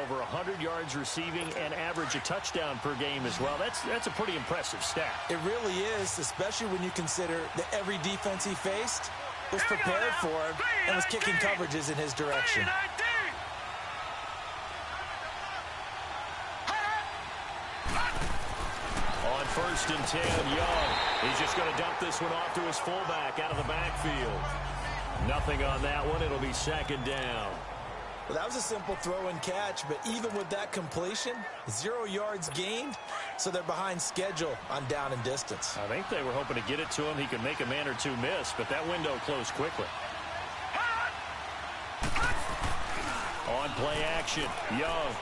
over 100 yards receiving and average a touchdown per game as well. That's a pretty impressive stat. It really is, especially when you consider that every defense he faced was prepared for him and was kicking coverages in his direction. On 1st and 10, Young. He's just going to dump this one off to his fullback out of the backfield. Nothing on that one. It'll be 2nd down. Well, that was a simple throw and catch, but even with that completion, 0 yards gained, so they're behind schedule on down and distance. I think they were hoping to get it to him. He could make a man or two miss, but that window closed quickly. On play action, Young.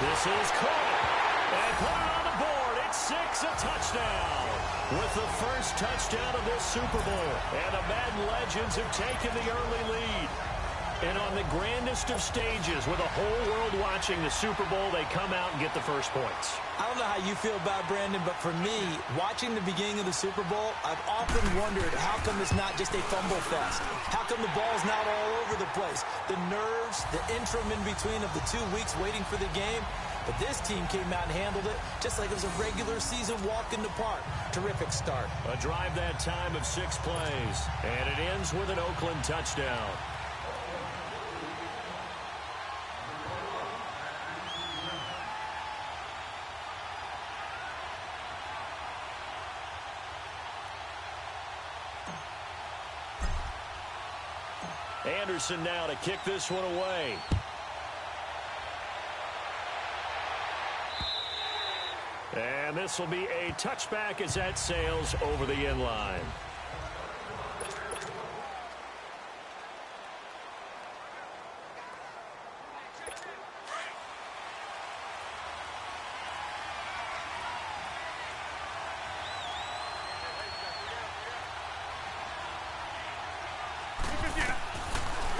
This is caught. And put it on the board. It's 6, a touchdown. With the first touchdown of this Super Bowl. And the Madden legends have taken the early lead. And on the grandest of stages, with the whole world watching the Super Bowl, they come out and get the first points. I don't know how you feel about Brandon, but for me, watching the beginning of the Super Bowl, I've often wondered how come it's not just a fumble fest? How come the ball's not all over the place? The nerves, the interim in between of the 2 weeks waiting for the game. But this team came out and handled it just like it was a regular season walk in the park. Terrific start. A drive that time of 6 plays. And it ends with an Oakland touchdown. Anderson now to kick this one away. And this will be a touchback as that sails over the end line.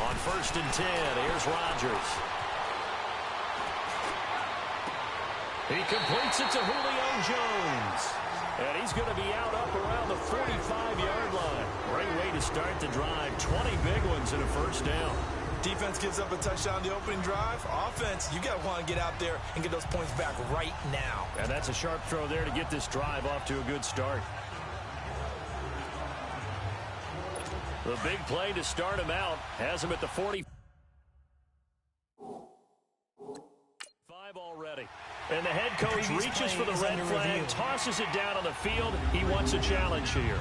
On 1st and 10, here's Rodgers. He completes it to Julio Jones. And he's going to be out up around the 45-yard line. Great way to start the drive. 20 big ones and a first down. Defense gives up a touchdown the opening drive. Offense, you got to want to get out there and get those points back right now. And that's a sharp throw there to get this drive off to a good start. The big play to start him out has him at the 45 already. And the head coach reaches for the red flag, tosses it down on the field. He wants a challenge here.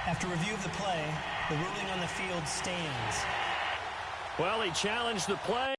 After review of the play, the ruling on the field stands. Well, he challenged the play.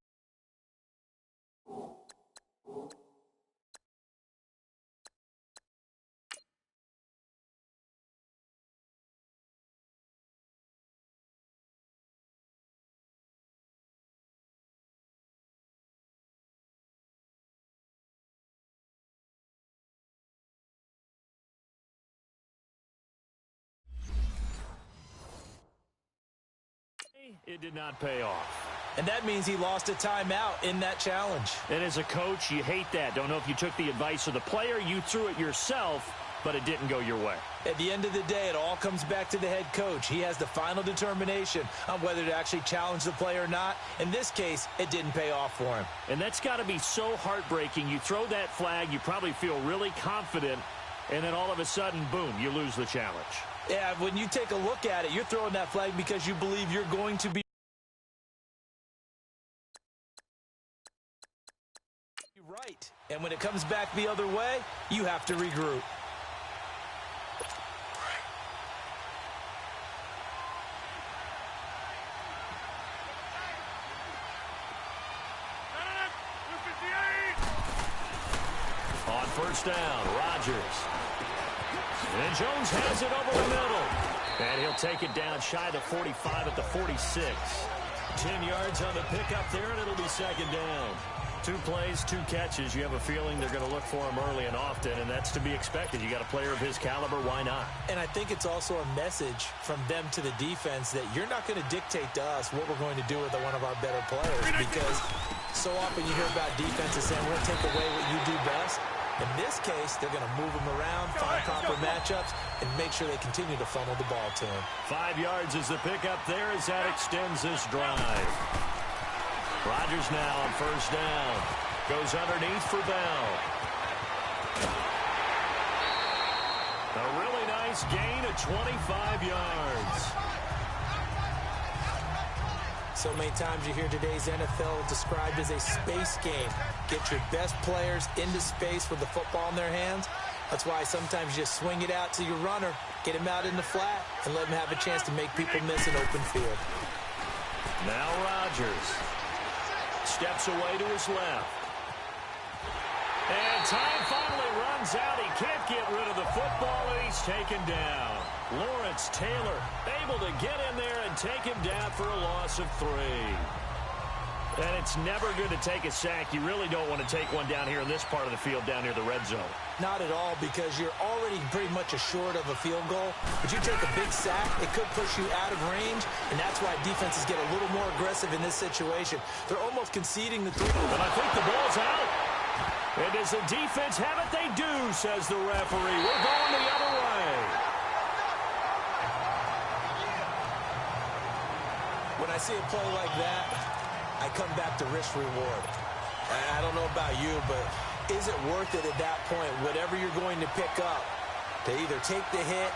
It did not pay off. And that means he lost a timeout in that challenge. And as a coach, you hate that. Don't know if you took the advice of the player, you threw it yourself, but it didn't go your way. At the end of the day, it all comes back to the head coach. He has the final determination on whether to actually challenge the play or not. In this case, it didn't pay off for him. And that's got to be so heartbreaking. You throw that flag, you probably feel really confident, and then all of a sudden, boom, you lose the challenge. Yeah, when you take a look at it, you're throwing that flag because you believe you're going to be right. And when it comes back the other way, you have to regroup. On first down, Rodgers. And Jones has it over the middle. And he'll take it down shy of the 45 at the 46. 10 yards on the pickup there, and it'll be second down. 2 plays, 2 catches. You have a feeling they're going to look for him early and often, and that's to be expected. You got a player of his caliber, why not? And I think it's also a message from them to the defense that you're not going to dictate to us what we're going to do with one of our better players, because so often you hear about defenses saying we're going to take away what you do best. In this case, they're going to move him around, find proper matchups, and make sure they continue to funnel the ball to him. 5 yards is the pickup there as that extends this drive. Rodgers now on first down. Goes underneath for Bell. A really nice gain of 25 yards. So many times you hear today's NFL described as a space game. Get your best players into space with the football in their hands. That's why sometimes you just swing it out to your runner, get him out in the flat, and let him have a chance to make people miss an open field. Now Rodgers steps away to his left. And time finally runs out. He can't get rid of the football, and he's taken down. Lawrence Taylor able to get in there and take him down for a loss of 3. And it's never good to take a sack. You really don't want to take one down here in this part of the field down near the red zone. Not at all, because you're already pretty much assured of a field goal. But you take a big sack, it could push you out of range, and that's why defenses get a little more aggressive in this situation. They're almost conceding the 3. But I think the ball's out. And does the defense have it? They do, says the referee. We're going the other way. When I see a play like that, I come back to risk-reward. I don't know about you, but is it worth it at that point, whatever you're going to pick up, to either take the hit,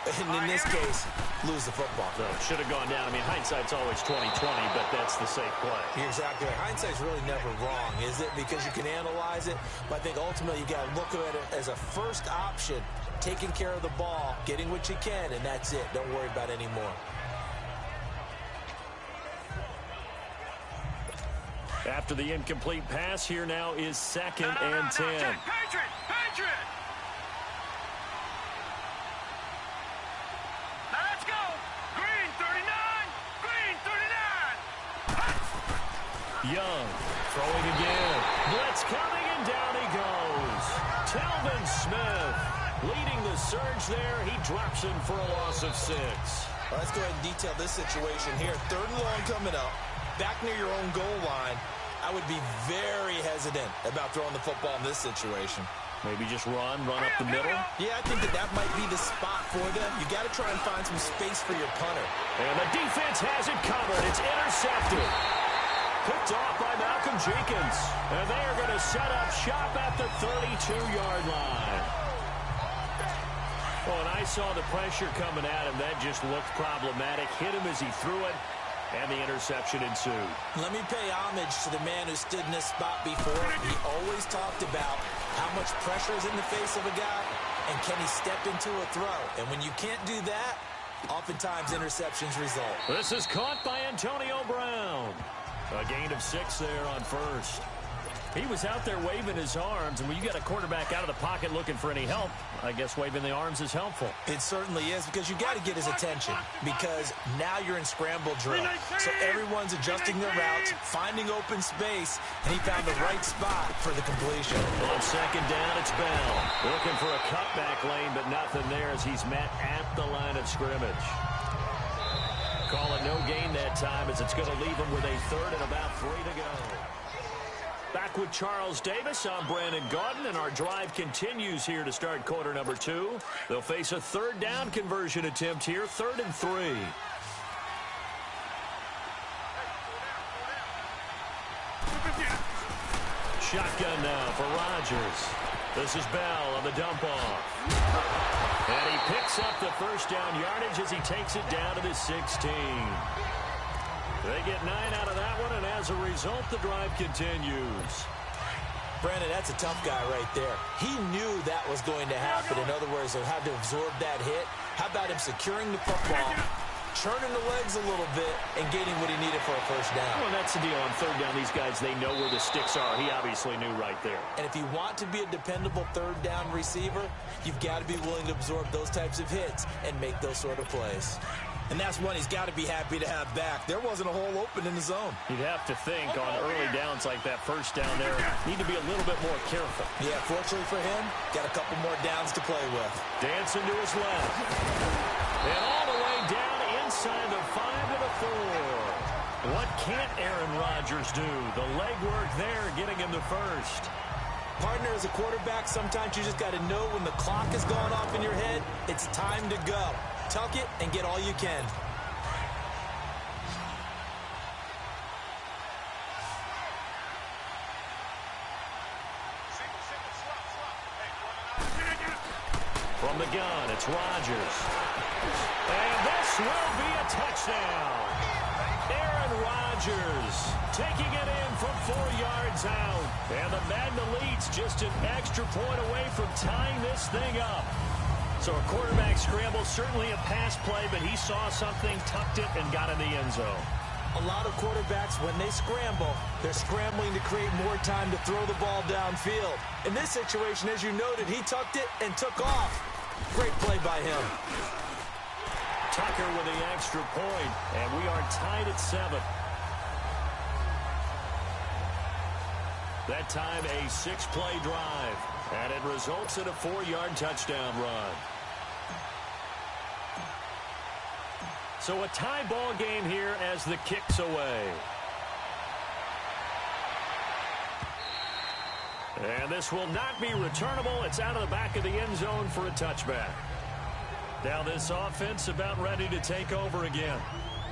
and in this case, lose the football? So it should have gone down. I mean, hindsight's always 20/20, but that's the safe play. You're exactly right. Hindsight's really never wrong, is it? Because you can analyze it, but I think ultimately you got to look at it as a first option, taking care of the ball, getting what you can, and that's it. Don't worry about any more. After the incomplete pass, here now is 2nd and 10. Patriot! Now let's go! Green 39! Green 39! Young throwing again. Blitz coming, and down he goes. Telvin Smith leading the surge there. He drops him for a loss of 6. Well, let's go ahead and detail this situation here. 3rd and long coming up. Back near your own goal line, I would be very hesitant about throwing the football in this situation. Maybe just run up the middle. Yeah, I think that might be the spot for them. You got to try and find some space for your punter. And the defense has it covered. It's intercepted. Picked off by Malcolm Jenkins. And they are going to set up shop at the 32-yard line. Oh, and I saw the pressure coming at him. That just looked problematic. Hit him as he threw it. And the interception ensued. Let me pay homage to the man who stood in this spot before. He always talked about how much pressure is in the face of a guy, and can he step into a throw. And when you can't do that, oftentimes interceptions result. This is caught by Antonio Brown. A gain of 6 there on first. He was out there waving his arms, and when you got a quarterback out of the pocket looking for any help, I guess waving the arms is helpful. It certainly is, because you got to get his attention, because now you're in scramble drill. So everyone's adjusting their routes, finding open space, and he found the right spot for the completion. On 2nd down, it's Bell. Looking for a cutback lane, but nothing there as he's met at the line of scrimmage. Call it no gain that time, as it's going to leave him with a 3rd and about 3 to go. Back with Charles Davis, I'm Brandon Gaudin, and our drive continues here to start quarter number 2. They'll face a 3rd down conversion attempt here, 3rd and 3. Shotgun now for Rodgers. This is Bell on the dump off. And he picks up the 1st down yardage as he takes it down to the 16. They get 9 out of that one, and as a result, the drive continues. Brandon, that's a tough guy right there. He knew that was going to happen. In other words, he'll have to absorb that hit. How about him securing the football, churning the legs a little bit, and getting what he needed for a 1st down? Well, that's the deal. On 3rd down, these guys, they know where the sticks are. He obviously knew right there. And if you want to be a dependable 3rd down receiver, you've got to be willing to absorb those types of hits and make those sort of plays. And that's one he's got to be happy to have back. There wasn't a hole open in the zone. You'd have to think on early downs like that first down there, need to be a little bit more careful. Yeah, fortunately for him, got a couple more downs to play with. Dancing to his left. And all the way down inside the 5 to the 4. What can't Aaron Rodgers do? The legwork there getting him the first. Partner, as a quarterback, sometimes you just got to know when the clock is going off in your head, it's time to go. Tuck it and get all you can. From the gun, it's Rodgers. And this will be a touchdown. Aaron Rodgers taking it in from 4 yards out. And the Madden Elite's just an extra point away from tying this thing up. So a quarterback scramble, certainly a pass play, but he saw something, tucked it, and got in the end zone. A lot of quarterbacks, when they scramble, they're scrambling to create more time to throw the ball downfield. In this situation, as you noted, he tucked it and took off. Great play by him. Tucker with the extra point, and we are tied at 7. That time, a 6-play drive, and it results in a 4-yard touchdown run. So a tie ball game here as the kick's away. And this will not be returnable. It's out of the back of the end zone for a touchback. Now this offense about ready to take over again.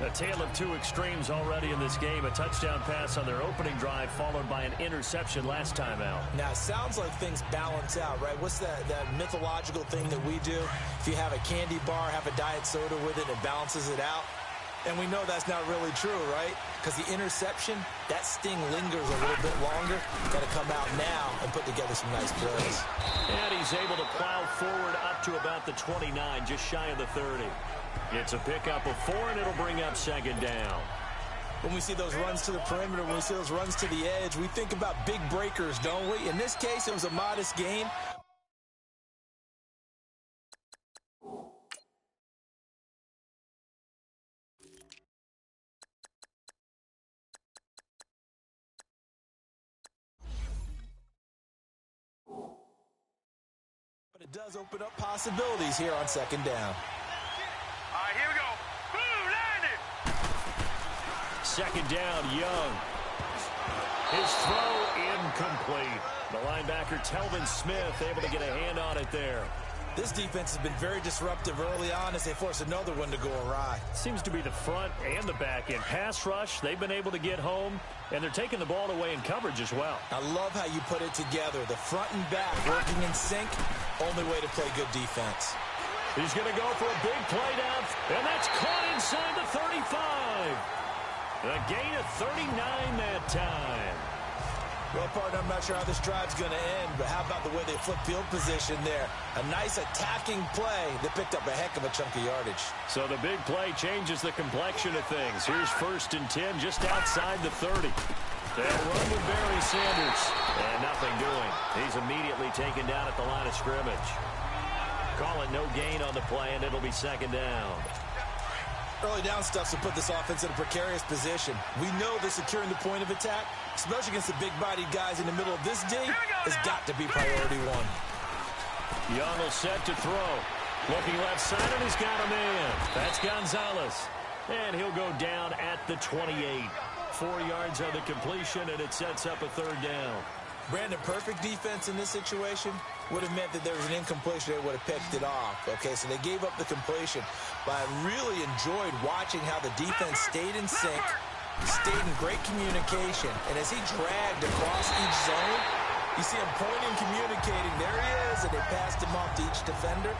A tale of two extremes already in this game. A touchdown pass on their opening drive followed by an interception last time out. Now, it sounds like things balance out, right? What's that mythological thing that we do? If you have a candy bar, have a diet soda with it, it balances it out. And we know that's not really true, right? Because the interception, that sting lingers a little bit longer. Got to come out now and put together some nice plays. And he's able to plow forward up to about the 29, just shy of the 30. It's a pickup of 4, and it'll bring up second down. When we see those runs to the perimeter, when we see those runs to the edge, we think about big breakers, don't we? In this case, it was a modest gain. But it does open up possibilities here on second down. All right, here we go. Boom, landed. Second down, Young. His throw incomplete. The linebacker, Telvin Smith, able to get a hand on it there. This defense has been very disruptive early on as they force another one to go awry. Seems to be the front and the back end. Pass rush, they've been able to get home, and they're taking the ball away in coverage as well. I love how you put it together. The front and back working in sync, only way to play good defense. He's going to go for a big play down, and that's caught inside the 35. A gain of 39 that time. Well, partner, I'm not sure how this drive's going to end, but how about the way they flip field position there? A nice attacking play that picked up a heck of a chunk of yardage. So the big play changes the complexion of things. Here's 1st and 10 just outside the 30. They'll run with Barry Sanders. And nothing doing. He's immediately taken down at the line of scrimmage. Call it no gain on the play, and it'll be second down. Early down stuff to put this offense in a precarious position. We know they're securing the point of attack, especially against the big-bodied guys in the middle of this D, has got to be priority one. Young will set to throw. Looking left side, and he's got a man. That's Gonzalez. And he'll go down at the 28. 4 yards on the completion, and it sets up a third down. Brandon, perfect defense in this situation would have meant that there was an incompletion. They would have picked it off. Okay, so they gave up the completion. But I really enjoyed watching how the defense stayed in sync, stayed in great communication. And as he dragged across each zone, you see him pointing, communicating. There he is, and they passed him off to each defender.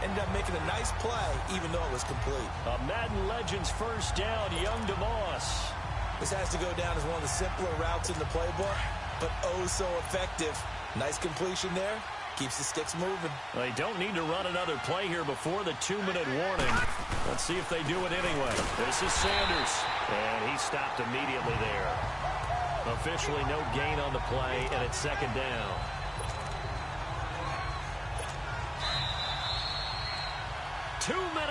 Ended up making a nice play, even though it was complete. A Madden Legends first down, Young to Moss. This has to go down as one of the simpler routes in the playbook, but oh so effective. Nice completion there. Keeps the sticks moving. They don't need to run another play here before the 2-minute warning. Let's see if they do it anyway. This is Sanders, and he stopped immediately there. Officially no gain on the play, and it's second down.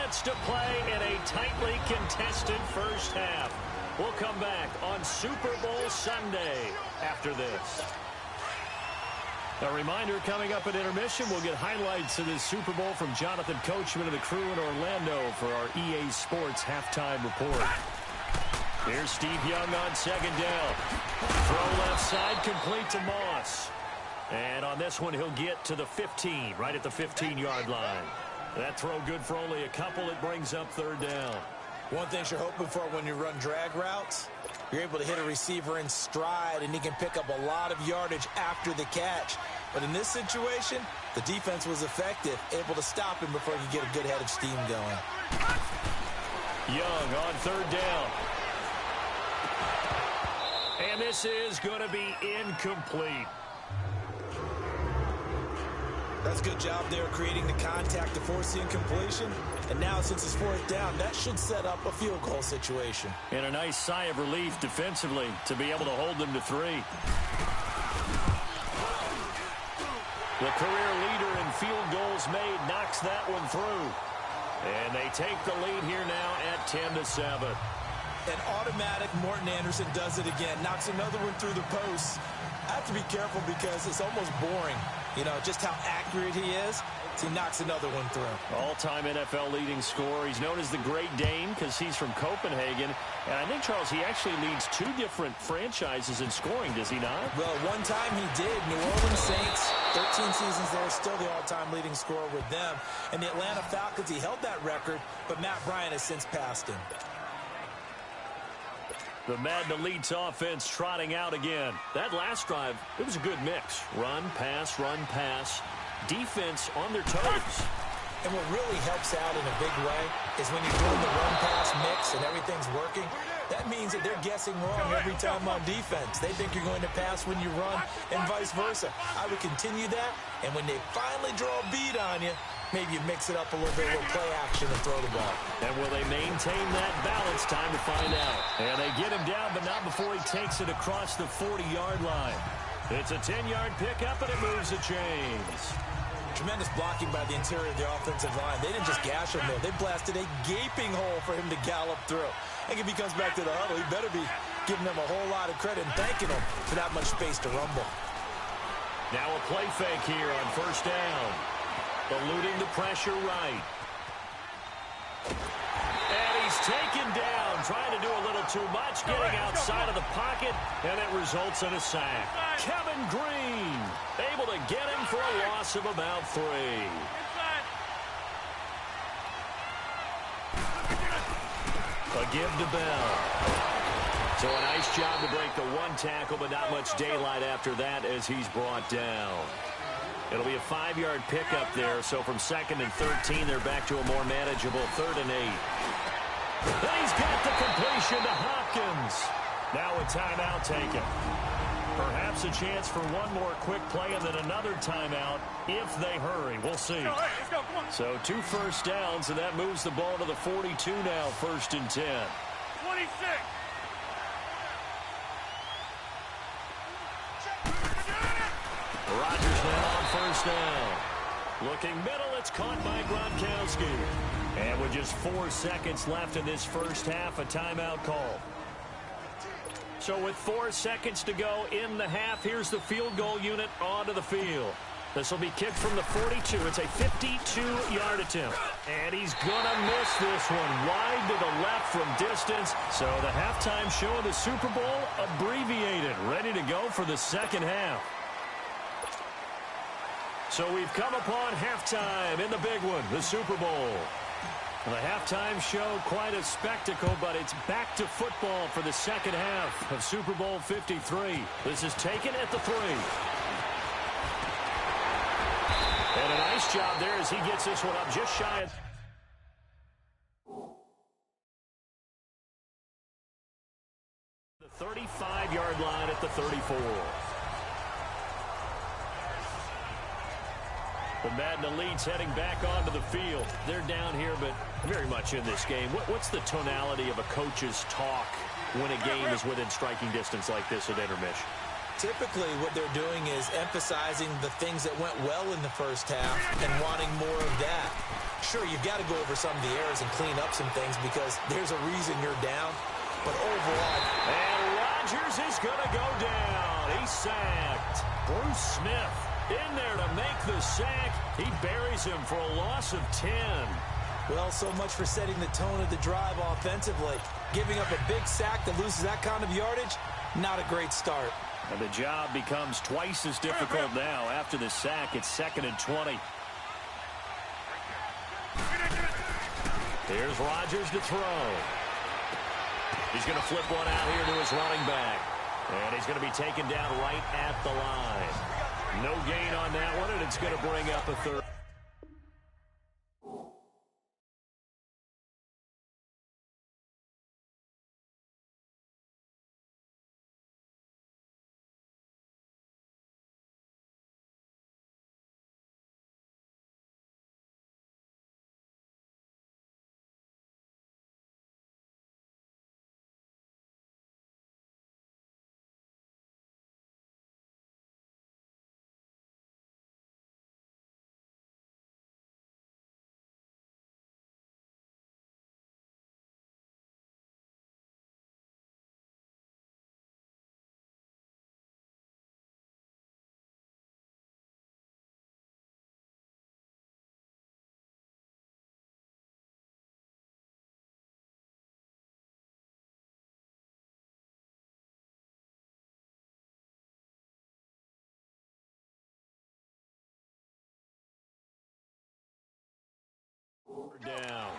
minutes to play in a tightly contested first half. We'll come back on Super Bowl Sunday after this. A reminder, coming up at intermission, we'll get highlights of this Super Bowl from Jonathan Coachman and the crew in Orlando for our EA Sports halftime report. Here's Steve Young on second down. Throw left side, complete to Moss. And on this one, he'll get to the 15, right at the 15-yard line. That throw good for only a couple. It brings up third down. One thing you're hoping for when you run drag routes, you're able to hit a receiver in stride, and he can pick up a lot of yardage after the catch. But in this situation, the defense was effective, able to stop him before he could get a good head of steam going. Young on third down. And this is going to be incomplete. That's a good job there creating the contact to force the incompletion. And now since it's fourth down, that should set up a field goal situation. And a nice sigh of relief defensively to be able to hold them to 3. The career leader in field goals made knocks that one through. And they take the lead here now at 10-7. An automatic Morton Anderson does it again, knocks another one through the post. I have to be careful because it's almost boring, you know, just how accurate he is. So he knocks another one through. All-time NFL leading scorer. He's known as the Great Dane because he's from Copenhagen. And I think, Charles, he actually leads 2 different franchises in scoring, does he not? Well, one time he did. New Orleans Saints, 13 seasons there, still the all-time leading scorer with them. And the Atlanta Falcons, he held that record, but Matt Bryant has since passed him. The Madden Elite's offense trotting out again. That last drive, it was a good mix. Run, pass, defense on their toes. And what really helps out in a big way is when you're doing the run-pass mix and everything's working, that means that they're guessing wrong every time on defense. They think you're going to pass when you run and vice versa. I would continue that, and when they finally draw a bead on you, maybe you mix it up a little bit, a little play action and throw the ball. And will they maintain that balance? Time to find out. And they get him down, but not before he takes it across the 40-yard line. It's a 10-yard pickup, and it moves the chains. Tremendous blocking by the interior of the offensive line. They didn't just gash him, though. They blasted a gaping hole for him to gallop through. And if he comes back to the huddle, he better be giving them a whole lot of credit and thanking them for that much space to rumble. Now a play fake here on first down. Eluding the pressure right. And he's taken down, trying to do a little too much, getting outside of the pocket, and it results in a sack. Kevin Green able to get him for a loss of about 3. A give to Bell. So a nice job to break the 1 tackle, but not much daylight after that as he's brought down. It'll be a 5-yard pickup there, so from 2nd and 13, they're back to a more manageable 3rd and 8. And he's got the completion to Hopkins. Now a timeout taken. Perhaps a chance for one more quick play and then another timeout if they hurry. We'll see. So 2 first downs, and that moves the ball to the 42 now, 1st and 10. 26. Rodgers now on first down. Looking middle, it's caught by Gronkowski. And with just 4 seconds left in this first half, a timeout call. So with 4 seconds to go in the half, here's the field goal unit onto the field. This will be kicked from the 42. It's a 52-yard attempt. And he's going to miss this one wide to the left from distance. So the halftime show of the Super Bowl abbreviated, ready to go for the second half. So we've come upon halftime in the big one, the Super Bowl. The halftime show, quite a spectacle, but it's back to football for the second half of Super Bowl 53. This is taken at the 3. And a nice job there as he gets this one up just shy of the 35-yard line at the 34. The Madden Elite's heading back onto the field. They're down here, but very much in this game. What's the tonality of a coach's talk when a game is within striking distance like this at intermission? Typically, what they're doing is emphasizing the things that went well in the first half and wanting more of that. Sure, you've got to go over some of the errors and clean up some things because there's a reason you're down. But overall... And Rodgers is going to go down. He's sacked. Bruce Smith in there to make the sack. He buries him for a loss of 10. Well, so much for setting the tone of the drive offensively. Giving up a big sack that loses that kind of yardage, not a great start. And the job becomes twice as difficult now. After the sack, it's 2nd and 20. Here's Rodgers to throw. He's going to flip one out here to his running back. And he's going to be taken down right at the line. No gain on that one, and it's going to bring up a third. Down.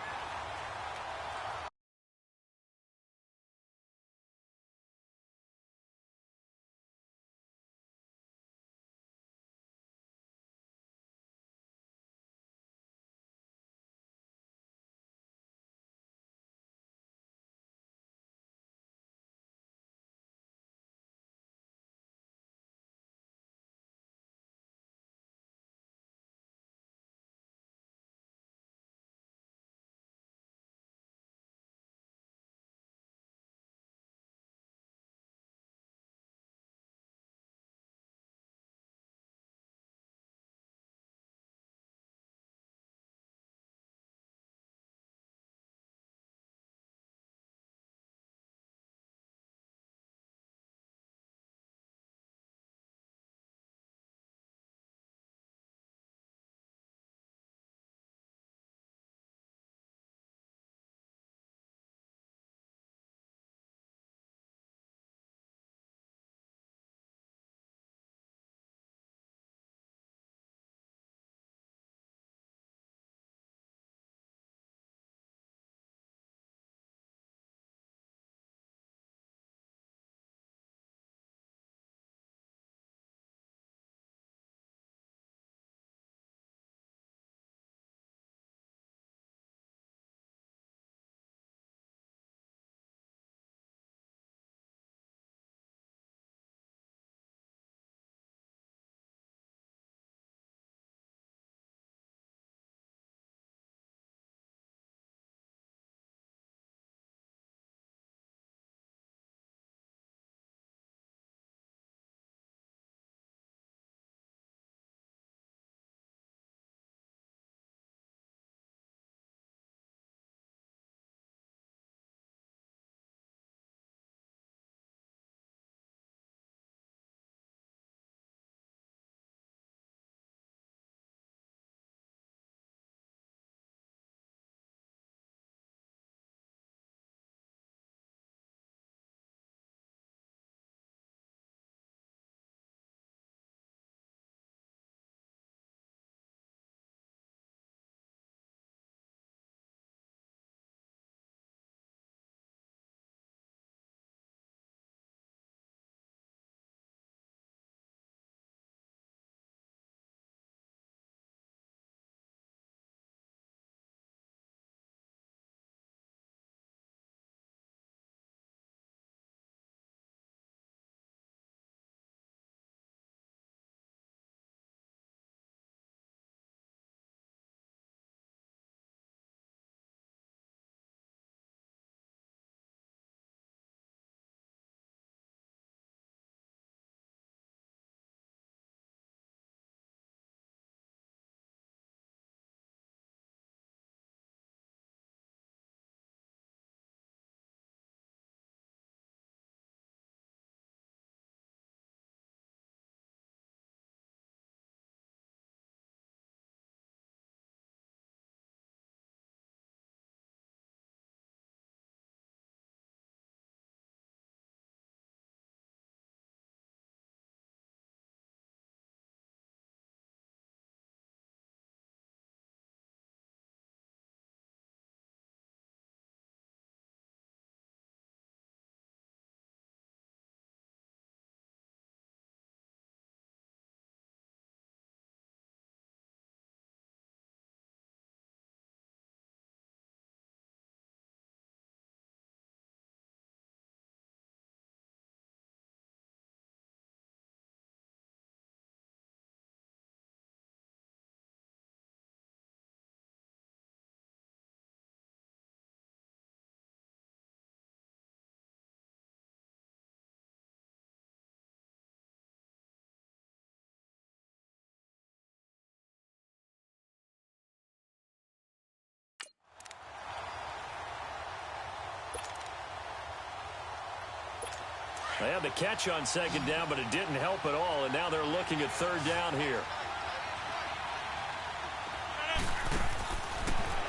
They had the catch on second down, but it didn't help at all, and now they're looking at third down here.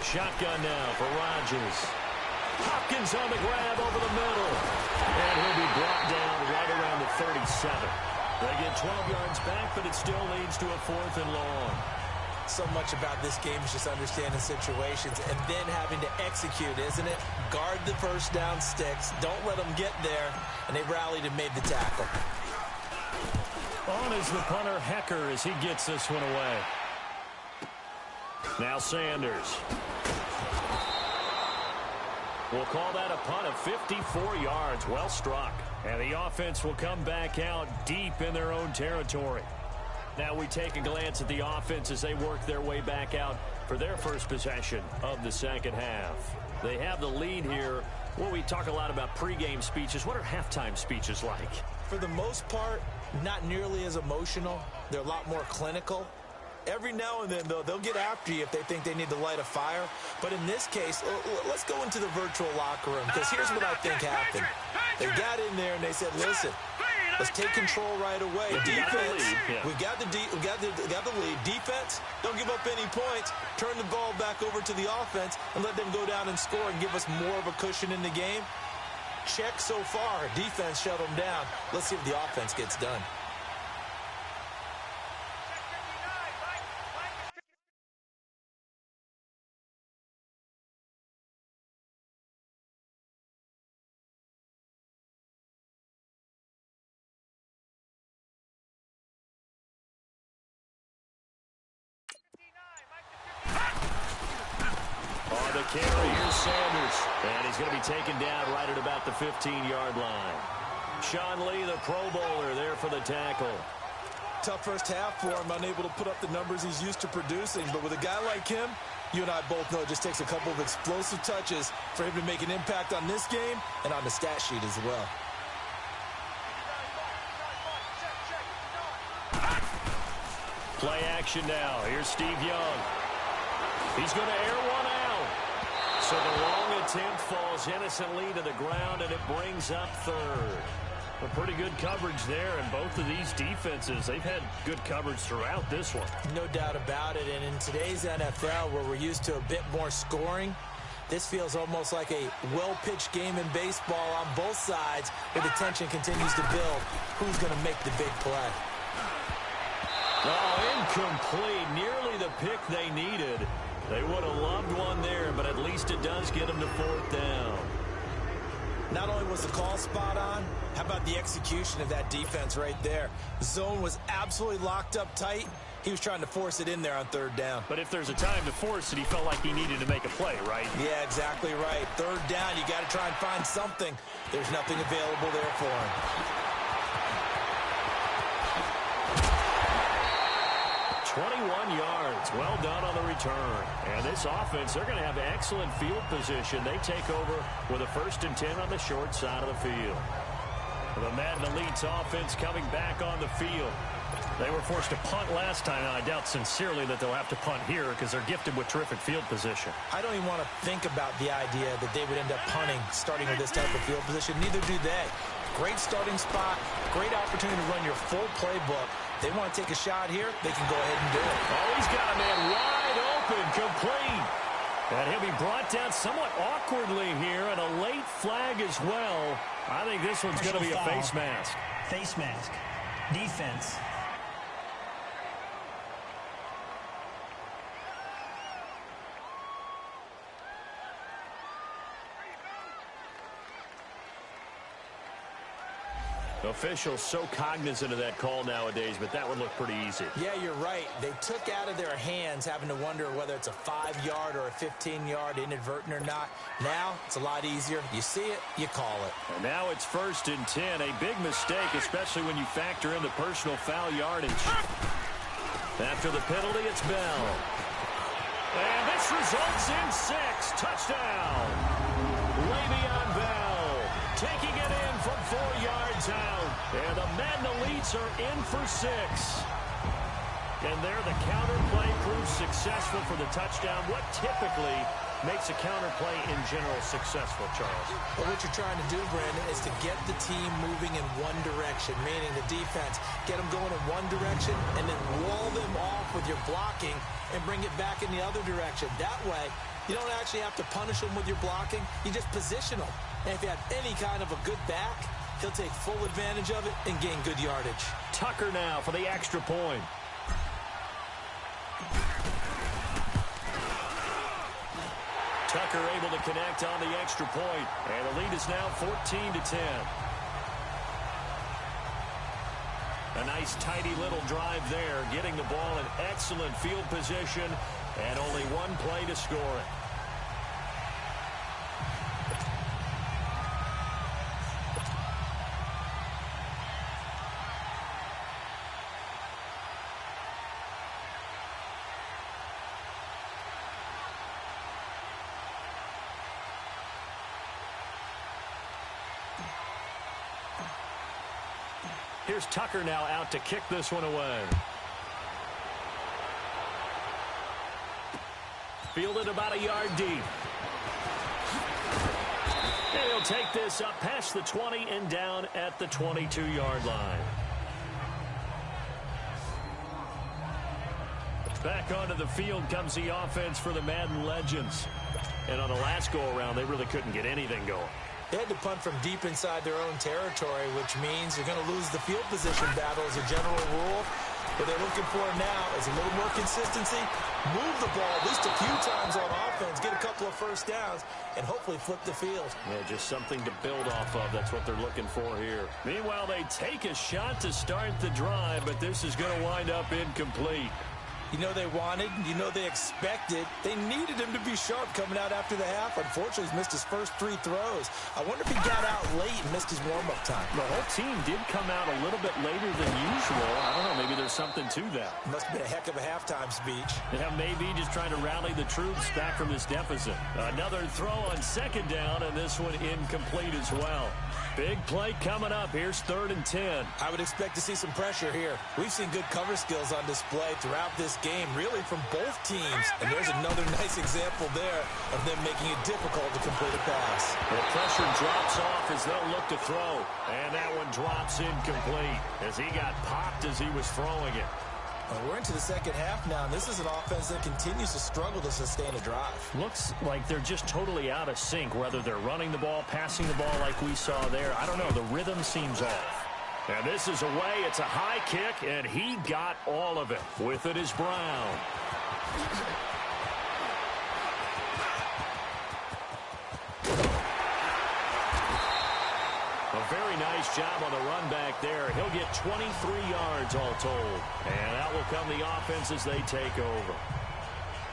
Shotgun now for Rodgers. Hopkins on the grab over the middle. And he'll be brought down right around the 37. They get 12 yards back, but it still leads to a 4th and long. So much about this game is just understanding situations and then having to execute, isn't it? Guard the first down sticks. Don't let them get there. And they rallied and made the tackle. On is the punter, Hecker, as he gets this one away. Now Sanders. We'll call that a punt of 54 yards. Well struck. And the offense will come back out deep in their own territory. Now we take a glance at the offense as they work their way back out for their first possession of the second half. They have the lead here. Well, we talk a lot about pregame speeches. What are halftime speeches like? For the most part, not nearly as emotional. They're a lot more clinical. Every now and then, though, they'll get after you if they think they need to light a fire. But in this case, let's go into the virtual locker room, because here's what I think happened. They got in there and they said, listen, let's take control right away. Defense, we got the lead. Defense, don't give up any points. Turn the ball back over to the offense and let them go down and score and give us more of a cushion in the game. Check so far. Defense shut them down. Let's see if the offense gets done. On the carry, here's Sanders. And he's going to be taken down right at about the 15-yard line. Sean Lee, the Pro Bowler, there for the tackle. Tough first half for him, unable to put up the numbers he's used to producing. But with a guy like him, you and I both know it just takes a couple of explosive touches for him to make an impact on this game and on the stat sheet as well. Play action now. Here's Steve Young. He's going to air one out. So the long attempt falls innocently to the ground, and it brings up third. A pretty good coverage there, and both of these defenses, they've had good coverage throughout this one. No doubt about it, and in today's NFL, where we're used to a bit more scoring, this feels almost like a well-pitched game in baseball on both sides, where the tension continues to build. Who's going to make the big play? Oh, incomplete. Nearly the pick they needed. They would have loved one there, but at least it does get them to 4th down. Not only was the call spot on, how about the execution of that defense right there? The zone was absolutely locked up tight. He was trying to force it in there on 3rd down. But if there's a time to force it, he felt like he needed to make a play, right? Yeah, exactly right. 3rd down, you got to try and find something. There's nothing available there for him. 21 yards. Well done on the return. And this offense, they're going to have excellent field position. They take over with a 1st and 10 on the short side of the field. The Madden Elite's offense coming back on the field. They were forced to punt last time, and I doubt sincerely that they'll have to punt here because they're gifted with terrific field position. I don't even want to think about the idea that they would end up punting starting with this type of field position. Neither do they. Great starting spot, great opportunity to run your full playbook. They want to take a shot here, they can go ahead and do it. Oh, he's got a man wide open, complete. And he'll be brought down somewhat awkwardly here, and a late flag as well. I think this one's going to be a face mask. Face mask. Defense. Officials so cognizant of that call nowadays, but that would look pretty easy. Yeah, you're right. They took out of their hands having to wonder whether it's a 5-yard or a 15-yard inadvertent or not. Now, it's a lot easier. You see it, you call it. And now it's 1st and 10. A big mistake, especially when you factor in the personal foul yardage. After the penalty, it's Bell. And this results in 6. Touchdown. Le'Veon Bell taking it in from 4 yards out. And the Madden Elites are in for 6. And there the counter play proves successful for the touchdown. What typically makes a counterplay in general successful, Charles? Well, what you're trying to do, Brandon, is to get the team moving in one direction, meaning the defense. Get them going in one direction and then wall them off with your blocking and bring it back in the other direction. That way, you don't actually have to punish them with your blocking. You just position them. And if you have any kind of a good back, he'll take full advantage of it and gain good yardage. Tucker now for the extra point. Tucker able to connect on the extra point, and the lead is now 14-10. A nice, tidy little drive there, getting the ball in excellent field position, and only one play to score it. Here's Tucker now out to kick this one away. Fielded about a yard deep. And he'll take this up past the 20 and down at the 22-yard line. Back onto the field comes the offense for the Madden Legends. And on the last go-around, they really couldn't get anything going. They had to punt from deep inside their own territory, which means you're going to lose the field position battle as a general rule. What they're looking for now is a little more consistency, move the ball at least a few times on offense, get a couple of first downs, and hopefully flip the field. Yeah, just something to build off of. That's what they're looking for here. Meanwhile, they take a shot to start the drive, but this is going to wind up incomplete. You know they wanted, you know they expected. They needed him to be sharp coming out after the half. Unfortunately, he's missed his first 3 throws. I wonder if he got out late and missed his warm-up time. The whole team did come out a little bit later than usual. I don't know, maybe there's something to that. Must have been a heck of a halftime speech. Yeah, maybe just trying to rally the troops back from this deficit. Another throw on second down, and this one incomplete as well. Big play coming up. Here's 3rd and 10. I would expect to see some pressure here. We've seen good cover skills on display throughout this game, really from both teams. And there's another nice example there of them making it difficult to complete a pass. The pressure drops off as they'll look to throw. And that one drops incomplete as he got popped as he was throwing it. Well, we're into the second half now, and this is an offense that continues to struggle to sustain a drive. Looks like they're just totally out of sync, whether they're running the ball, passing the ball like we saw there. I don't know. The rhythm seems off. And this is away. It's a high kick, and he got all of it. With it is Brown. A very nice job on the run back there. He'll get 23 yards all told. And out will come the offense as they take over.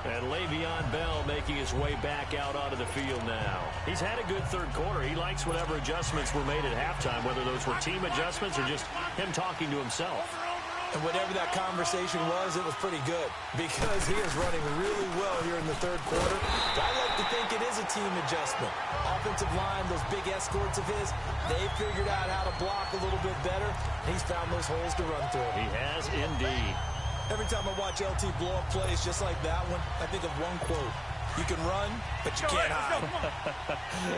And Le'Veon Bell making his way back out onto the field now. He's had a good third quarter. He likes whatever adjustments were made at halftime, whether those were team adjustments or just him talking to himself. And whatever that conversation was, it was pretty good because he is running really well here in the third quarter. I like to think it is a team adjustment. Offensive line, those big escorts of his, they figured out how to block a little bit better. He's found those holes to run through. He has indeed. Every time I watch LT blow up plays just like that one, I think of one quote. You can run, but you can't hide.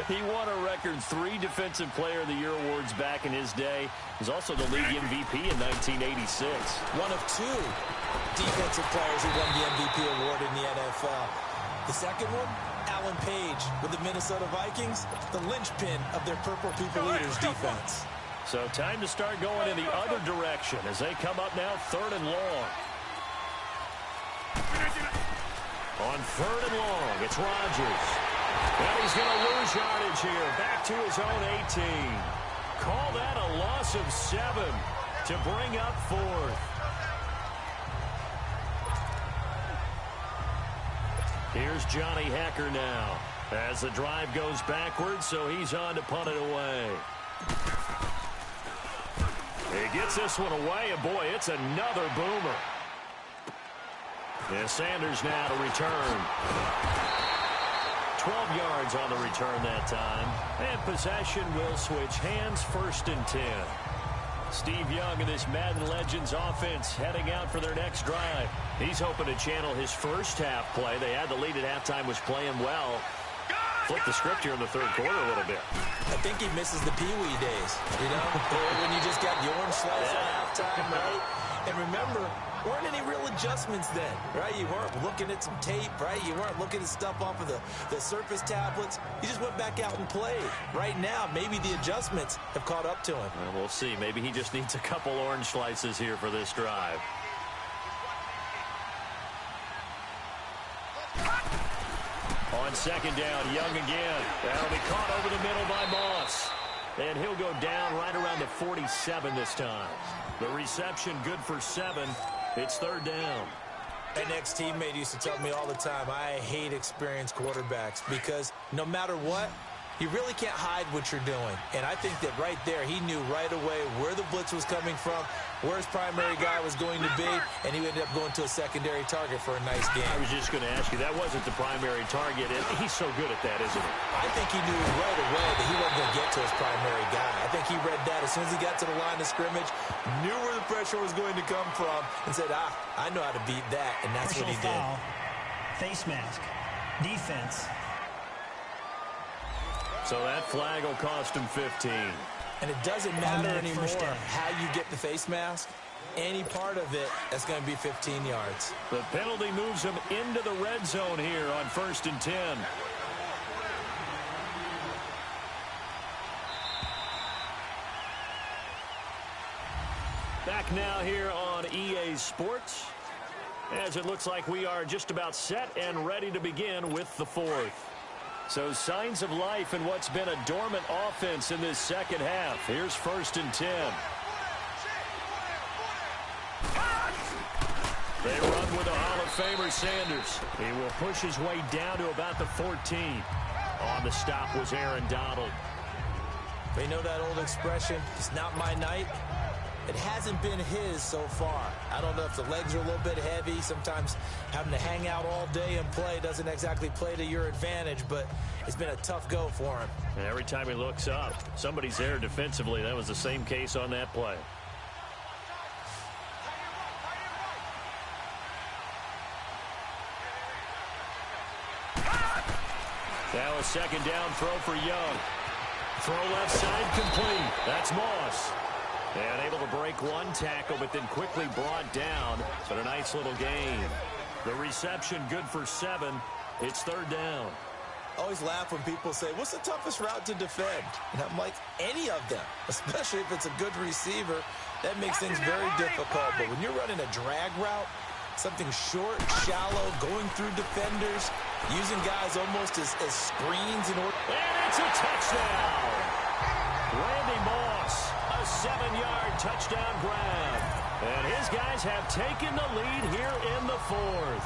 He won a record 3 Defensive Player of the Year awards back in his day. He was also the league MVP in 1986. One of 2 defensive players who won the MVP award in the NFL. The second one, Alan Page with the Minnesota Vikings, the linchpin of their Purple People Eaters defense. So time to start going in the other direction as they come up now 3rd and long. On 3rd and long, it's Rodgers. Well, he's going to lose yardage here. Back to his own 18. Call that a loss of 7 to bring up 4th. Here's Johnny Hecker now as the drive goes backwards, so he's on to punt it away. He gets this one away, and boy, it's another boomer. And Sanders now to return. 12 yards on the return that time. And possession will switch hands, 1st and 10. Steve Young and this Madden Legends offense heading out for their next drive. He's hoping to channel his first half play. They had the lead at halftime, was playing well. Flip the script here in the third quarter a little bit. I think he misses the Pee-wee days, you know, when you just got the orange slice at halftime, right? And remember, weren't any real adjustments then, right? You weren't looking at some tape, right? You weren't looking at stuff off of the Surface tablets. You just went back out and played. Right now, maybe the adjustments have caught up to him. Well, we'll see. Maybe he just needs a couple orange slices here for this drive. On second down, Young again. That'll be caught over the middle by Moss. And he'll go down right around the 47 this time. The reception good for 7. It's third down. An ex-teammate used to tell me all the time, I hate experienced quarterbacks because no matter what, you really can't hide what you're doing. And I think that right there, he knew right away where the blitz was coming from, where his primary guy was going to be, and he ended up going to a secondary target for a nice game. I was just going to ask you, that wasn't the primary target, and he's so good at that, isn't he? I think he knew right away that he wasn't going to get to his primary guy. I think he read that as soon as he got to the line of scrimmage, knew where the pressure was going to come from, and said, I know how to beat that, and that's what he did. Foul, face mask, defense. So that flag will cost him 15. And it doesn't matter anymore how you get the face mask. Any part of it, that's going to be 15 yards. The penalty moves him into the red zone here on 1st and 10. Back now here on EA Sports, as it looks like we are just about set and ready to begin with the fourth. So signs of life in what's been a dormant offense in this second half. Here's 1st and 10. They run with the Hall of Famer Sanders. He will push his way down to about the 14. On the stop was Aaron Donald. They know that old expression, it's not my night. It hasn't been his so far. I don't know if the legs are a little bit heavy. Sometimes having to hang out all day and play doesn't exactly play to your advantage, but it's been a tough go for him. And every time he looks up, somebody's there defensively. That was the same case on that play. Now a second down throw for Young. Throw left side complete. That's Moss. And able to break one tackle, but then quickly brought down. But a nice little gain. The reception good for 7. It's third down. I always laugh when people say, what's the toughest route to defend? And I'm like, any of them, especially if it's a good receiver. That makes things very difficult. But when you're running a drag route, something short, shallow, going through defenders, using guys almost as screens in order. And it's a touchdown. Randy Moss, a 7-yard touchdown grab. And his guys have taken the lead here in the fourth.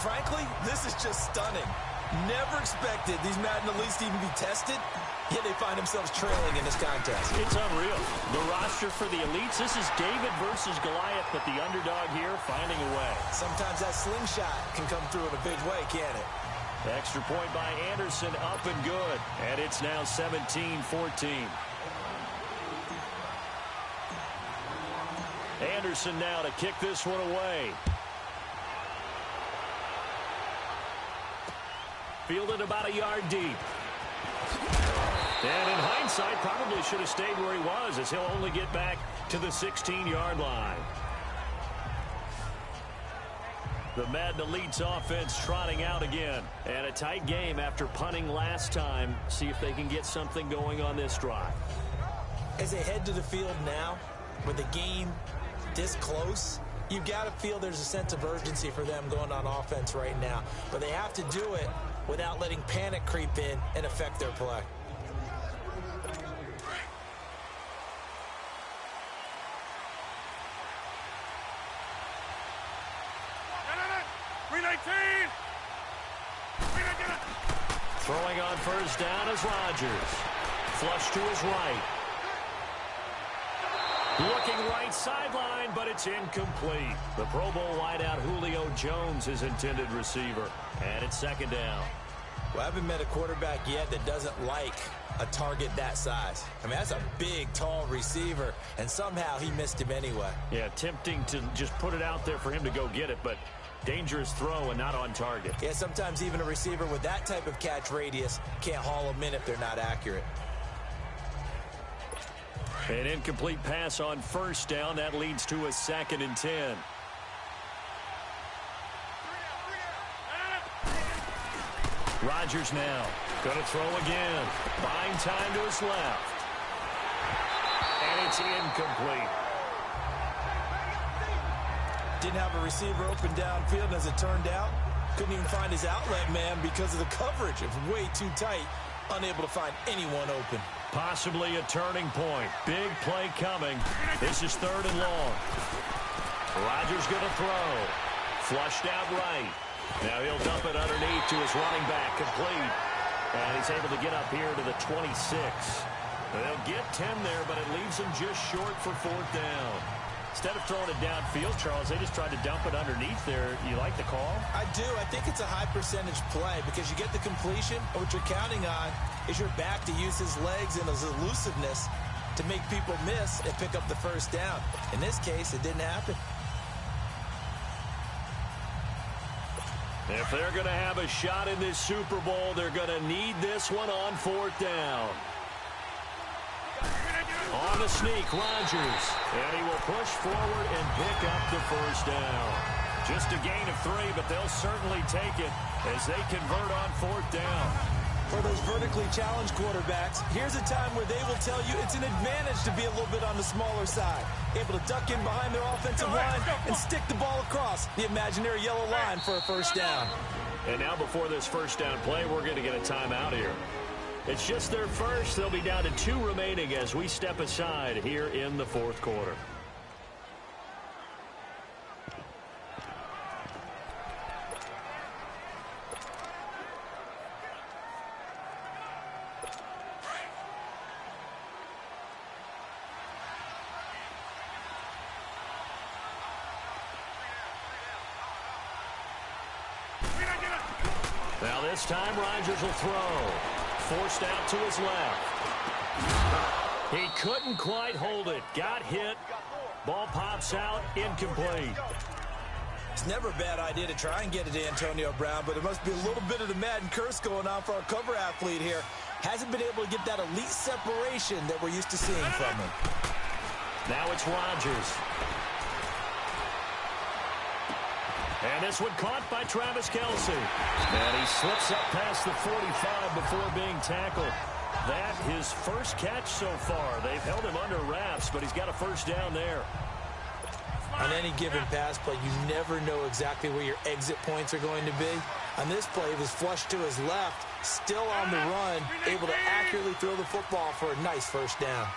Frankly, this is just stunning. Never expected these Madden elites to even be tested, yet they find themselves trailing in this contest. It's unreal. The roster for the elites, this is David versus Goliath, but the underdog here finding a way. Sometimes that slingshot can come through in a big way, can't it? Extra point by Anderson, up and good. And it's now 17-14. Anderson now to kick this one away. Fielded about a yard deep. And in hindsight, probably should have stayed where he was, as he'll only get back to the 16-yard line. The Madden Elites offense trotting out again. And a tight game after punting last time. See if they can get something going on this drive. As they head to the field now, with the game this close, you've got to feel there's a sense of urgency for them going on offense right now. But they have to do it without letting panic creep in and affect their play. Throwing on first down is Rodgers. Flush to his right. Looking right sideline, but it's incomplete. The Pro Bowl wideout Julio Jones is intended receiver. And it's second down. Well, I haven't met a quarterback yet that doesn't like a target that size. I mean, that's a big, tall receiver, and somehow he missed him anyway. Yeah, tempting to just put it out there for him to go get it, but dangerous throw and not on target. Yeah, sometimes even a receiver with that type of catch radius can't haul them in if they're not accurate. An incomplete pass on first down. That leads to a 2nd and 10. Rodgers now going to throw again. Buying time to his left. And it's incomplete. Didn't have a receiver open downfield, and as it turned out, couldn't even find his outlet man because of the coverage. It was way too tight, unable to find anyone open. Possibly a turning point. Big play coming. This is 3rd and long. Rodgers going to throw. Flushed out right. Now he'll dump it underneath to his running back. Complete. And he's able to get up here to the 26. They'll get 10 there, but it leaves him just short for 4th down. Instead of throwing it downfield, Charles, they just tried to dump it underneath there. You like the call? I do. I think it's a high percentage play because you get the completion, and what you're counting on is your back to use his legs and his elusiveness to make people miss and pick up the 1st down. In this case, it didn't happen. If they're going to have a shot in this Super Bowl, they're going to need this one on 4th down. On the sneak, Rodgers. And he will push forward and pick up the 1st down. Just a gain of 3, but they'll certainly take it as they convert on 4th down. For those vertically challenged quarterbacks, here's a time where they will tell you it's an advantage to be a little bit on the smaller side. Able to duck in behind their offensive line and stick the ball across the imaginary yellow line for a 1st down. And now before this 1st down play, we're going to get a timeout here. It's just their first. They'll be down to 2 remaining as we step aside here in the 4th quarter. Now this time Rodgers will throw. Forced out to his left. He couldn't quite hold it. Got hit. Ball pops out. Incomplete. It's never a bad idea to try and get it to Antonio Brown, but it must be a little bit of the Madden curse going on for our cover athlete here. Hasn't been able to get that elite separation that we're used to seeing from him. Now it's Rodgers. And this one caught by Travis Kelce. And he slips up past the 45 before being tackled. That his first catch so far. They've held him under wraps, but he's got a 1st down there. On any given pass play, you never know exactly where your exit points are going to be. On this play, he was flushed to his left, still on the run, able to accurately throw the football for a nice 1st down.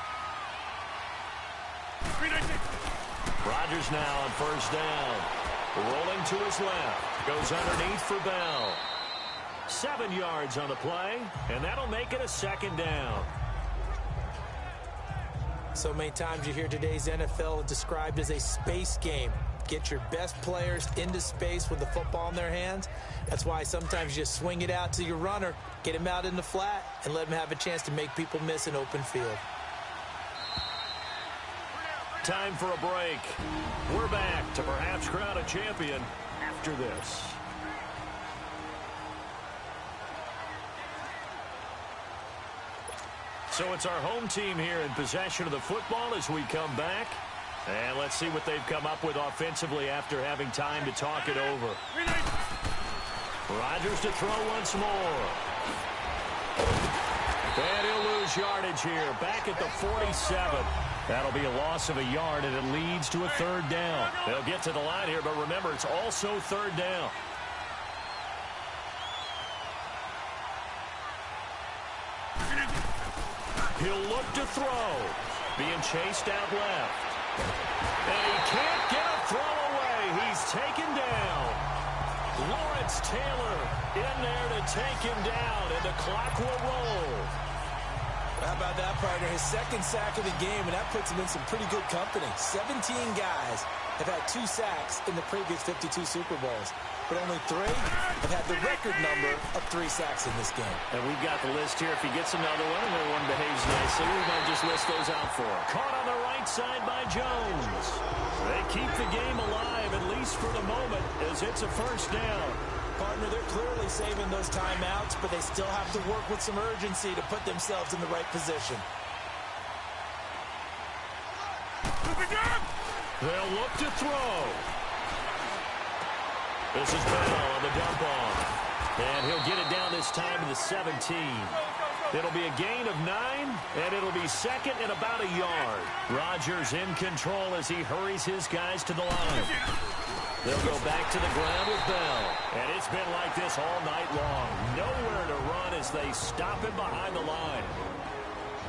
Rodgers now on 1st down. Rolling to his left. Goes underneath for Bell. 7 yards on the play, and that'll make it a 2nd down. So many times you hear today's NFL described as a space game. Get your best players into space with the football in their hands. That's why sometimes you just swing it out to your runner, get him out in the flat, and let him have a chance to make people miss an open field. Time for a break. We're back to perhaps crown a champion after this. So it's our home team here in possession of the football as we come back. And let's see what they've come up with offensively after having time to talk it over. Rodgers to throw once more. And he'll lose yardage here. Back at the 47. That'll be a loss of a yard, and it leads to a 3rd down. They'll get to the line here, but remember, it's also 3rd down. He'll look to throw. Being chased out left. And he can't get a throw away. He's taken down. Lawrence Taylor in there to take him down, and the clock will roll. How about that, partner? His 2nd sack of the game, and that puts him in some pretty good company. 17 guys have had 2 sacks in the previous 52 Super Bowls. but only 3 have had the record number of 3 sacks in this game. And we've got the list here. If he gets another one and everyone behaves nicely, we might just list those out for him. Caught on the right side by Jones. They keep the game alive, at least for the moment, as it's a first down. Partner, they're clearly saving those timeouts, but they still have to work with some urgency to put themselves in the right position. They'll look to throw. This is Bell on the dump off. And he'll get it down this time to the 17. It'll be a gain of 9, and it'll be second and about a yard. Rodgers in control as he hurries his guys to the line. They'll go back to the ground with Bell. And it's been like this all night long. Nowhere to run as they stop him behind the line.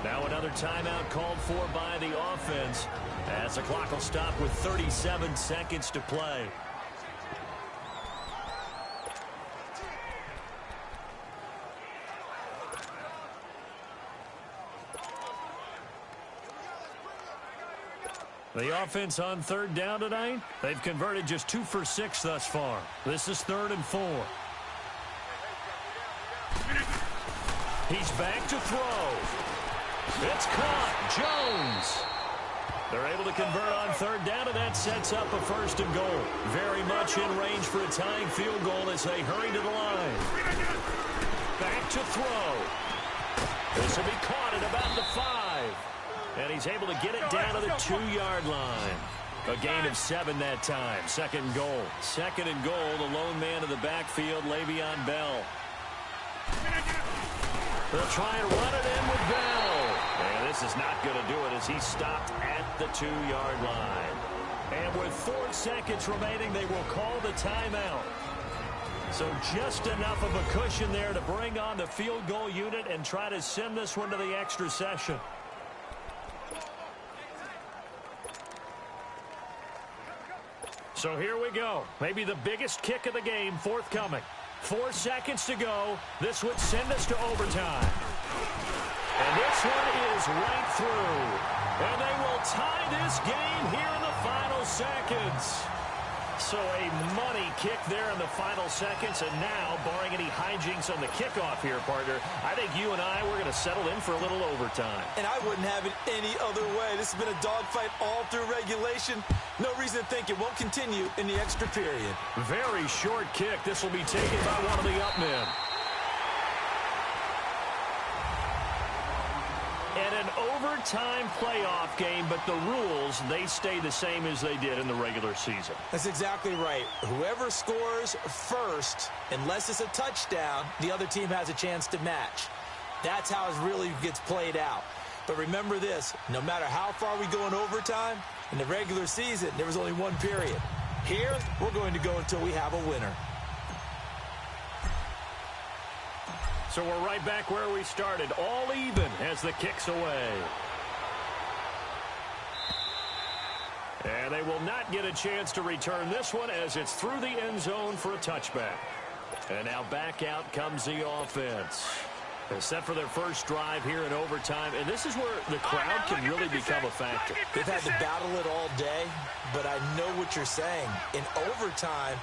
Now another timeout called for by the offense, as the clock will stop with 37 seconds to play. The offense on third down tonight, they've converted just 2 for 6 thus far. This is 3rd and 4. He's back to throw. It's caught. Jones. They're able to convert on third down, and that sets up a 1st and goal. Very much in range for a tying field goal as they hurry to the line. Back to throw. This will be caught at about the 5. And he's able to get it down to the 2-yard line. A gain of 7 that time. 2nd and goal. 2nd and goal, the lone man in the backfield, Le'Veon Bell. They'll try and run it in with Bell. And this is not going to do it as he stopped at the 2-yard line. And with 4 seconds remaining, they will call the timeout. So just enough of a cushion there to bring on the field goal unit and try to send this one to the extra session. So here we go. Maybe the biggest kick of the game forthcoming. 4 seconds to go. This would send us to overtime. And this one is right through. And they will tie this game here in the final seconds. So a money kick there in the final seconds. And now, barring any hijinks on the kickoff here, partner, I think you and I, we're going to settle in for a little overtime. And I wouldn't have it any other way. This has been a dogfight all through regulation. No reason to think it won't continue in the extra period. Very short kick. This will be taken by one of the up men. And an overtime playoff game, but the rules, they stay the same as they did in the regular season. That's exactly right. Whoever scores first, unless it's a touchdown, the other team has a chance to match. That's how it really gets played out. But remember this, no matter how far we go in overtime, in the regular season, there was only 1 period. Here, we're going to go until we have a winner. So we're right back where we started, all even as the kick's away. And they will not get a chance to return this one as it's through the end zone for a touchback. And now back out comes the offense. They're set for their first drive here in overtime, and this is where the crowd can really become a factor. They've had to battle it all day, but I know what you're saying. In overtime,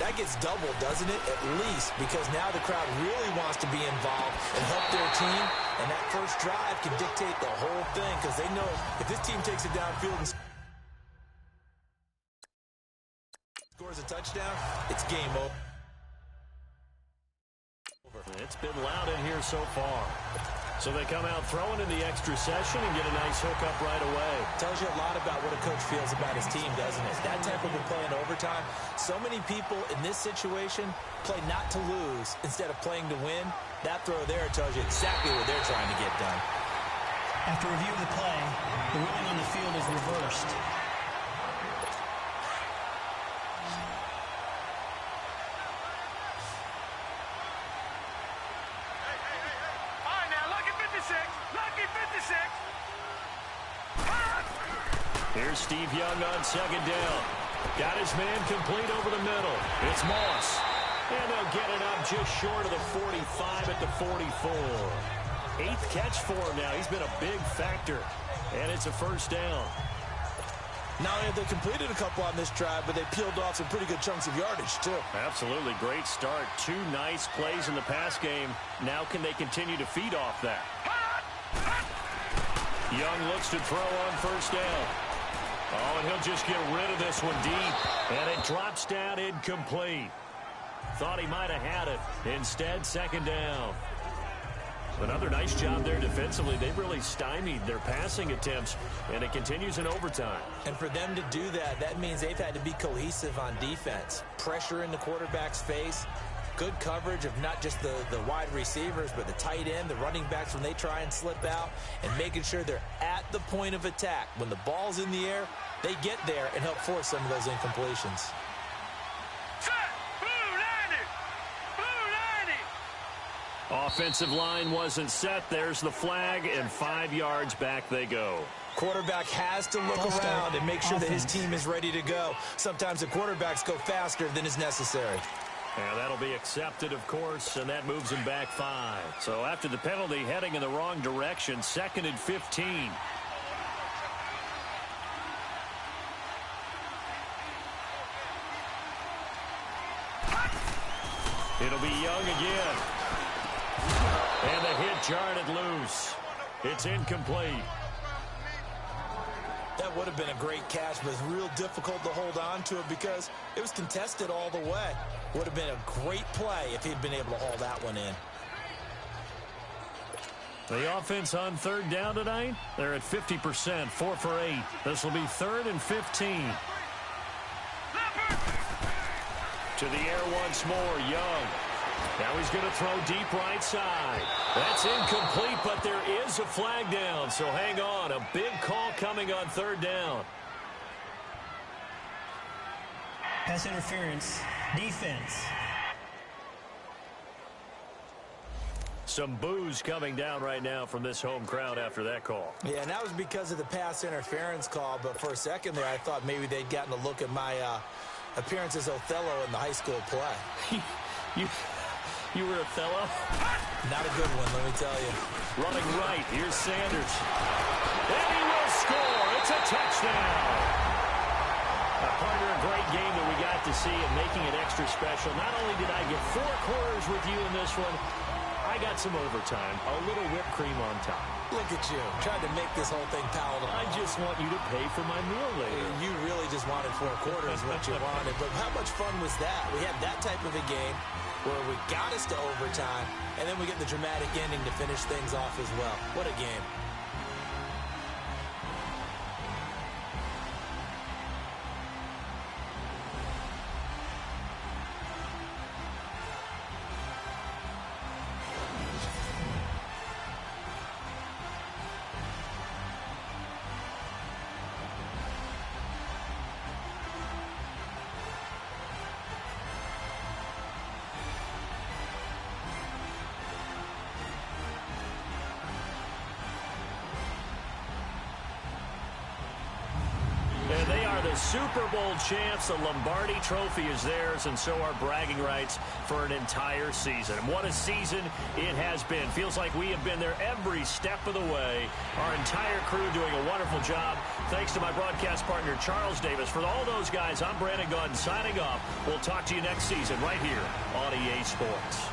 that gets doubled, doesn't it? At least, because now the crowd really wants to be involved and help their team, and that first drive can dictate the whole thing because they know if this team takes it downfield and scores a touchdown, it's game over. It's been loud in here so far. So they come out throwing in the extra session and get a nice hookup right away. Tells you a lot about what a coach feels about his team, doesn't it? That type of a play in overtime. So many people in this situation play not to lose instead of playing to win. That throw there tells you exactly what they're trying to get done. After review of the play, the ruling on the field is reversed. Here's Steve Young on second down. Got his man complete over the middle. It's Moss. And they'll get it up just short of the 45 at the 44. 8th catch for him now. He's been a big factor. And it's a first down. Not only have they completed a couple on this drive, but they peeled off some pretty good chunks of yardage, too. Absolutely. Great start. 2 nice plays in the pass game. Now can they continue to feed off that? Young looks to throw on first down. Oh, and he'll just get rid of this one deep. And it drops down incomplete. Thought he might have had it. Instead, second down. Another nice job there defensively. They've really stymied their passing attempts, and it continues in overtime. And for them to do that, that means they've had to be cohesive on defense. Pressure in the quarterback's face, good coverage of not just the wide receivers, but the tight end, the running backs when they try and slip out, and making sure they're at the point of attack. When the ball's in the air, they get there and help force some of those incompletions. Offensive line wasn't set. There's the flag, and 5 yards back they go. Quarterback has to look around and make sure that his team is ready to go. Sometimes the quarterbacks go faster than is necessary. And that'll be accepted, of course, and that moves him back 5. So after the penalty, heading in the wrong direction, 2nd and 15. It'll be Young again. And the hit jarred it loose. It's incomplete. That would have been a great catch, but it's real difficult to hold on to it because it was contested all the way. Would have been a great play if he'd been able to haul that one in. The offense on 3rd down tonight, they're at 50%, 4 for 8. This will be 3rd and 15. To the air once more, Young. Now he's going to throw deep right side. That's incomplete, but there is a flag down, so hang on. A big call coming on 3rd down. Pass interference. Defense. Some boos coming down right now from this home crowd after that call. Yeah, and that was because of the pass interference call, but for a second there I thought maybe they'd gotten a look at my appearance as Othello in the high school play. You were Othello? Not a good one, let me tell you. Running right, here's Sanders. And he will score. It's a touchdown. Partner, a great game that we got to see and making it extra special. Not only did I get 4 quarters with you in this one, I got some overtime, a little whipped cream on top. Look at you, trying to make this whole thing palatable. I just want you to pay for my meal later. You really just wanted 4 quarters, what you wanted. But how much fun was that? We had that type of a game where we got us to overtime, and then we get the dramatic ending to finish things off as well. What a game. Super Bowl champs. The Lombardi Trophy is theirs, and so are bragging rights for an entire season. And what a season it has been. Feels like we have been there every step of the way. Our entire crew doing a wonderful job. Thanks to my broadcast partner, Charles Davis. For all those guys, I'm Brandon Gaudin signing off. We'll talk to you next season right here on EA Sports.